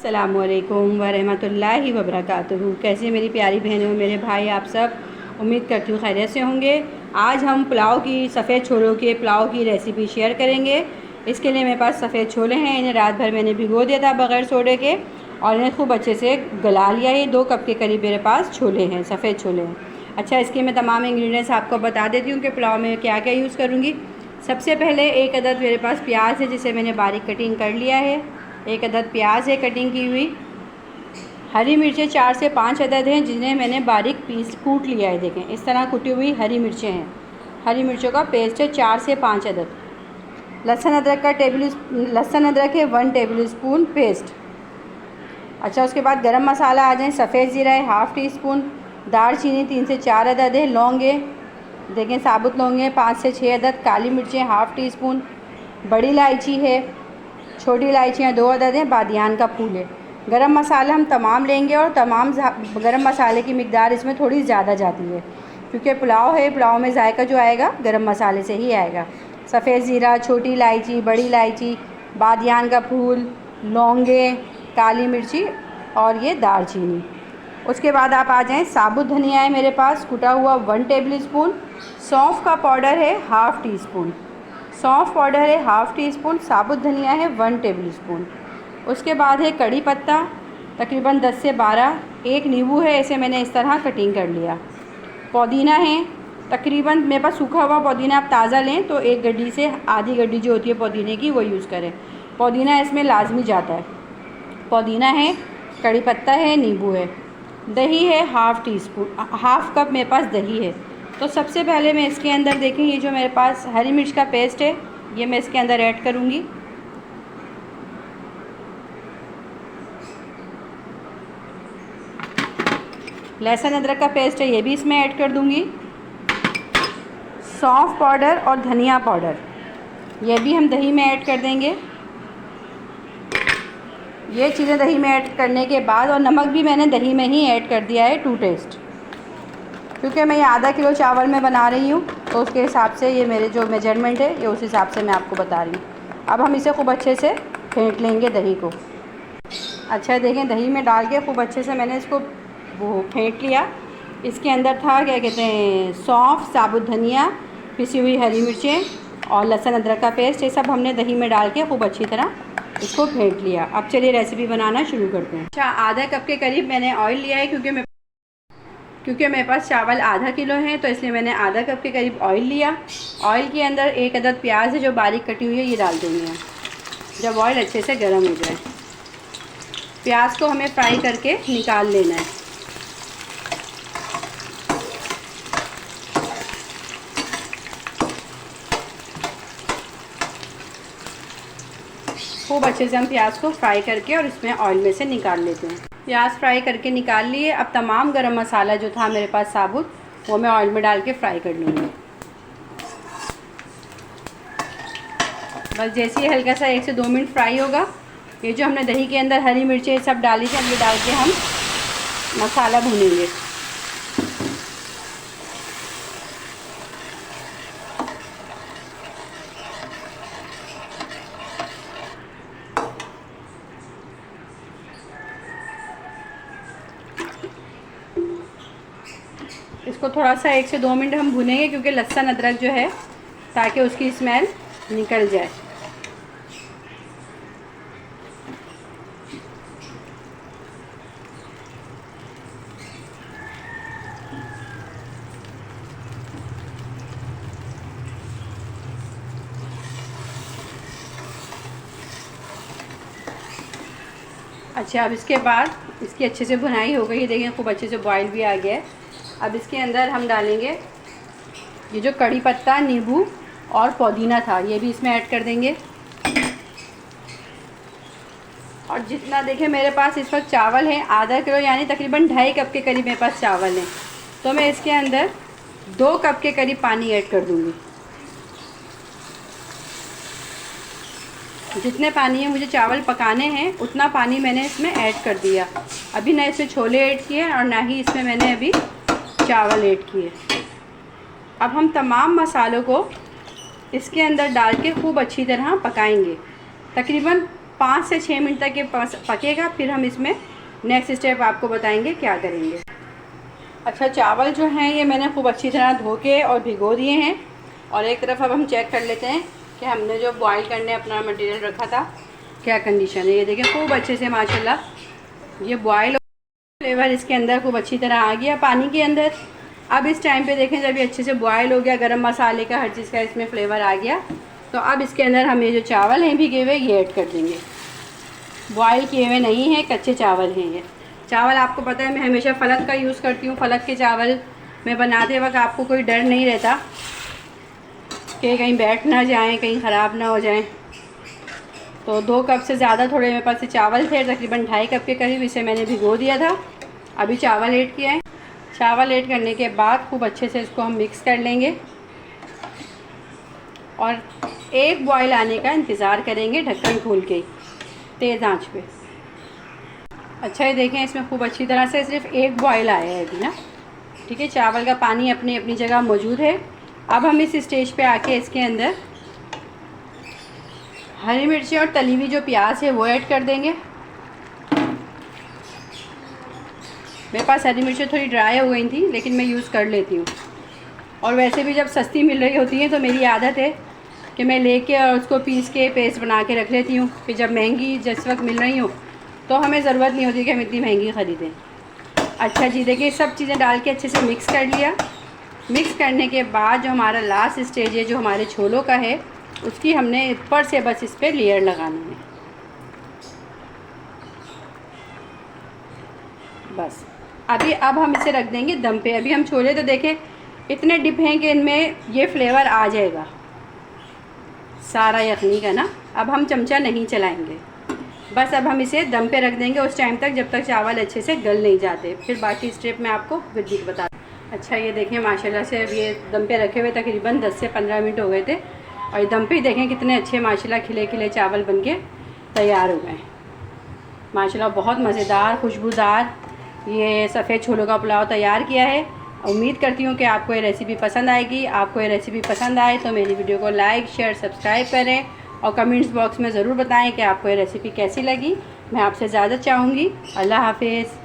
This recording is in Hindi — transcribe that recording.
अस्सलामुअलैकुम वरहमतुल्लाहि वबरकातुहू। कैसे मेरी प्यारी बहनों, मेरे भाई, आप सब उम्मीद करती हूँ खैरियत से होंगे। आज हम पुलाव की, सफ़ेद छोलों के पुलाव की रेसिपी शेयर करेंगे। इसके लिए मेरे पास सफ़ेद छोले हैं। इन्हें रात भर मैंने भिगो दिया था बग़ैर सोडे के और इन्हें खूब अच्छे से गला लिया है। 2 कप के करीब मेरे पास छोले हैं, सफ़ेद छोले हैं। अच्छा, इसके मैं तमाम इंग्रेडिएंट्स आपको बता देती हूँ कि पुलाव में क्या क्या यूज़ करूँगी। सबसे पहले 1 अदद मेरे पास प्याज है, जिसे मैंने बारीक कटिंग कर लिया है। 1 अदद प्याज है कटिंग की हुई। हरी मिर्चें 4 से 5 अदद हैं, जिन्हें मैंने बारीक कूट लिया है। देखें, इस तरह कुटी हुई हरी मिर्चें हैं। हरी मिर्चों का पेस्ट है 4 से 5 अदद। लहसुन अदरक है 1 टेबल स्पून पेस्ट। अच्छा, उसके बाद गरम मसाला आ जाए। सफ़ेद ज़ीरा है ½ टी स्पून। दालचीनी 3 से 4 अदद है। लौंगे देखें, साबुत लौंगे 5 से 6 अदद। काली मिर्चें ½ टी स्पून। बड़ी इलायची है, छोटी इलायचियाँ 2 अदद हैं। बादियान का फूल है। गरम मसाला हम तमाम लेंगे और तमाम गरम मसाले की मिकदार इसमें थोड़ी ज़्यादा जाती है, क्योंकि पुलाव है। पुलाव में जायका जो आएगा गरम मसाले से ही आएगा। सफ़ेद ज़ीरा, छोटी इलायची, बड़ी इलायची, बादियान का फूल, लौंगे, काली मिर्ची और ये दालचीनी। उसके बाद आप आ जाएँ, साबुत धनिया है मेरे पास कुटा हुआ 1 टेबल स्पून। सौंफ का पाउडर है ½ टी स्पून। सौंफ पाउडर है ½ टी स्पून। साबुत धनिया है 1 टेबल स्पून। उसके बाद है कड़ी पत्ता तकरीबन 10 से 12। 1 नींबू है, इसे मैंने इस तरह कटिंग कर लिया। पुदीना है तकरीबन, मेरे पास सूखा हुआ पुदीना आप ताज़ा लें तो 1 गड्डी से आधी गड्डी जो होती है पुदीने की, वो यूज़ करें। पुदीना इसमें लाजमी जाता है। पुदीना है, कड़ी पत्ता है, नींबू है। दही है ½ टी स्पून, ½ कप मेरे पास दही है। तो सबसे पहले मैं इसके अंदर देखें, ये जो मेरे पास हरी मिर्च का पेस्ट है, ये मैं इसके अंदर ऐड करूँगी। लहसुन अदरक का पेस्ट है, ये भी इसमें ऐड कर दूँगी। सौंफ पाउडर और धनिया पाउडर, ये भी हम दही में ऐड कर देंगे। ये चीज़ें दही में ऐड करने के बाद, और नमक भी मैंने दही में ही ऐड कर दिया है टू टेस्ट, क्योंकि मैं ये ½ किलो चावल में बना रही हूँ, तो उसके हिसाब से ये मेरे जो मेजरमेंट है, ये उस हिसाब से मैं आपको बता रही हूँ। अब हम इसे खूब अच्छे से फेंट लेंगे दही को। अच्छा, देखें, दही में डाल के खूब अच्छे से मैंने इसको वो फेंट लिया। इसके अंदर था, क्या कहते हैं, सौंफ, साबुत धनिया, पिसी हुई हरी मिर्चें और लहसुन अदरक का पेस्ट। ये सब हमने दही में डाल के खूब अच्छी तरह इसको फेंट लिया। अब चलिए रेसिपी बनाना शुरू करते हैं। अच्छा, ½ कप के करीब मैंने ऑयल लिया है, क्योंकि मेरे पास चावल ½ किलो है, तो इसलिए मैंने ½ कप के करीब ऑयल लिया। ऑयल के अंदर 1 अदद प्याज है जो बारीक कटी हुई है, ये डाल देंगे हम, जब ऑयल अच्छे से गर्म हो जाए। प्याज को हमें फ्राई करके निकाल लेना है। खूब अच्छे से हम प्याज को फ्राई करके और इसमें ऑयल में से निकाल लेते हैं। प्याज फ्राई करके निकाल लिए। अब तमाम गरम मसाला जो था मेरे पास साबुत, वो मैं ऑयल में डाल के फ्राई कर लूँगी। बस जैसे ही हल्का सा 1 से 2 मिनट फ्राई होगा, ये जो हमने दही के अंदर हरी मिर्चें सब डाली थी, ये डाल के हम मसाला भूनेंगे। इसको थोड़ा सा 1 से 2 मिनट हम भूनेंगे, क्योंकि लहसुन अदरक जो है, ताकि उसकी स्मेल निकल जाए। अच्छा, अब इसके बाद इसकी अच्छे से भुनाई हो गई है। देखें, खूब अच्छे से बॉयल भी आ गया है। अब इसके अंदर हम डालेंगे ये जो कड़ी पत्ता, नींबू और पुदीना था, ये भी इसमें ऐड कर देंगे। और जितना, देखें, मेरे पास इस वक्त चावल है ½ किलो, यानी तकरीबन 2.5 कप के करीब मेरे पास चावल हैं, तो मैं इसके अंदर 2 कप के करीब पानी ऐड कर दूँगी। जितने पानी में मुझे चावल पकाने हैं, उतना पानी मैंने इसमें ऐड कर दिया। अभी ना इसमें छोले ऐड किए और ना ही इसमें मैंने अभी चावल ऐड किए। अब हम तमाम मसालों को इसके अंदर डाल के खूब अच्छी तरह पकाएंगे। तकरीबन 5 से 6 मिनट तक ये पकेगा, फिर हम इसमें नेक्स्ट स्टेप आपको बताएंगे क्या करेंगे। अच्छा, चावल जो हैं ये मैंने खूब अच्छी तरह धो के और भिगो दिए हैं। और एक तरफ अब हम चेक कर लेते हैं कि हमने जो बॉईल करने अपना मटेरियल रखा था क्या कंडीशन है। ये देखें खूब अच्छे से माशाल्लाह ये बॉईल, फ्लेवर इसके अंदर खूब अच्छी तरह आ गया पानी के अंदर। अब इस टाइम पे देखें जब ये अच्छे से बॉयल हो गया, गरम मसाले का हर चीज़ का इसमें फ्लेवर आ गया, तो अब इसके अंदर हम ये जो चावल हैं भिगे हुए ये ऐड कर देंगे। बॉयल किए हुए नहीं हैं, कच्चे चावल हैं ये। चावल आपको पता है मैं हमेशा फलक का यूज़ करती हूँ। फलक के चावल में बनाते वक्त आपको कोई डर नहीं रहता कि कहीं बैठ ना जाएँ, कहीं ख़राब ना हो जाएँ। तो 2 कप से ज़्यादा थोड़े मेरे पास से चावल थे, तकरीबन 2.5 कप के करीब, इसे मैंने भिगो दिया था। अभी चावल ऐड किया है। चावल ऐड करने के बाद खूब अच्छे से इसको हम मिक्स कर लेंगे और एक बॉयल आने का इंतज़ार करेंगे ढक्कन खोल के तेज़ आंच पे। अच्छा, ये देखें इसमें खूब अच्छी तरह से सिर्फ एक बॉयल आया है अभी ना। ठीक है, चावल का पानी अपनी अपनी जगह मौजूद है। अब हम इस स्टेज पे आके इसके अंदर हरी मिर्ची और तली हुई जो प्याज है वो ऐड कर देंगे। मेरे पास हरी मिर्ची थोड़ी ड्राई हो गई थी लेकिन मैं यूज़ कर लेती हूँ। और वैसे भी जब सस्ती मिल रही होती है तो मेरी आदत है कि मैं लेके और उसको पीस के पेस्ट बना के रख लेती हूँ कि जब महंगी जिस वक्त मिल रही हो तो हमें ज़रूरत नहीं होती कि हम इतनी महंगी ख़रीदें। अच्छा जी, देखिए सब चीज़ें डाल के अच्छे से मिक्स कर लिया। मिक्स करने के बाद जो हमारा लास्ट स्टेज है जो हमारे छोलों का है, उसकी हमने ऊपर से बस इस पर लेयर लगानी है बस। अब हम इसे रख देंगे दम पे। अभी हम छोले तो देखें इतने डिप हैं कि इनमें ये फ्लेवर आ जाएगा सारा यखनी का ना। अब हम चमचा नहीं चलाएंगे, बस अब हम इसे दम पे रख देंगे उस टाइम तक जब तक चावल अच्छे से गल नहीं जाते। फिर बाकी स्टेप मैं आपको विधि बता। अच्छा, ये देखें माशाल्लाह से अब ये दम पे रखे हुए तकरीबन 10 से 15 मिनट हो गए थे और ये दम पे ही देखें कितने अच्छे माशाल्लाह खिले खिले चावल बन के तैयार हो गए माशाल्लाह। बहुत मज़ेदार खुशबूदार ये सफ़ेद छोलों का पुलाव तैयार किया है। उम्मीद करती हूँ कि आपको ये रेसिपी पसंद आएगी। आपको ये रेसिपी पसंद आए तो मेरी वीडियो को लाइक शेयर सब्सक्राइब करें और कमेंट्स बॉक्स में ज़रूर बताएं कि आपको ये रेसिपी कैसी लगी। मैं आपसे इजाज़त चाहूँगी। अल्लाह हाफिज़।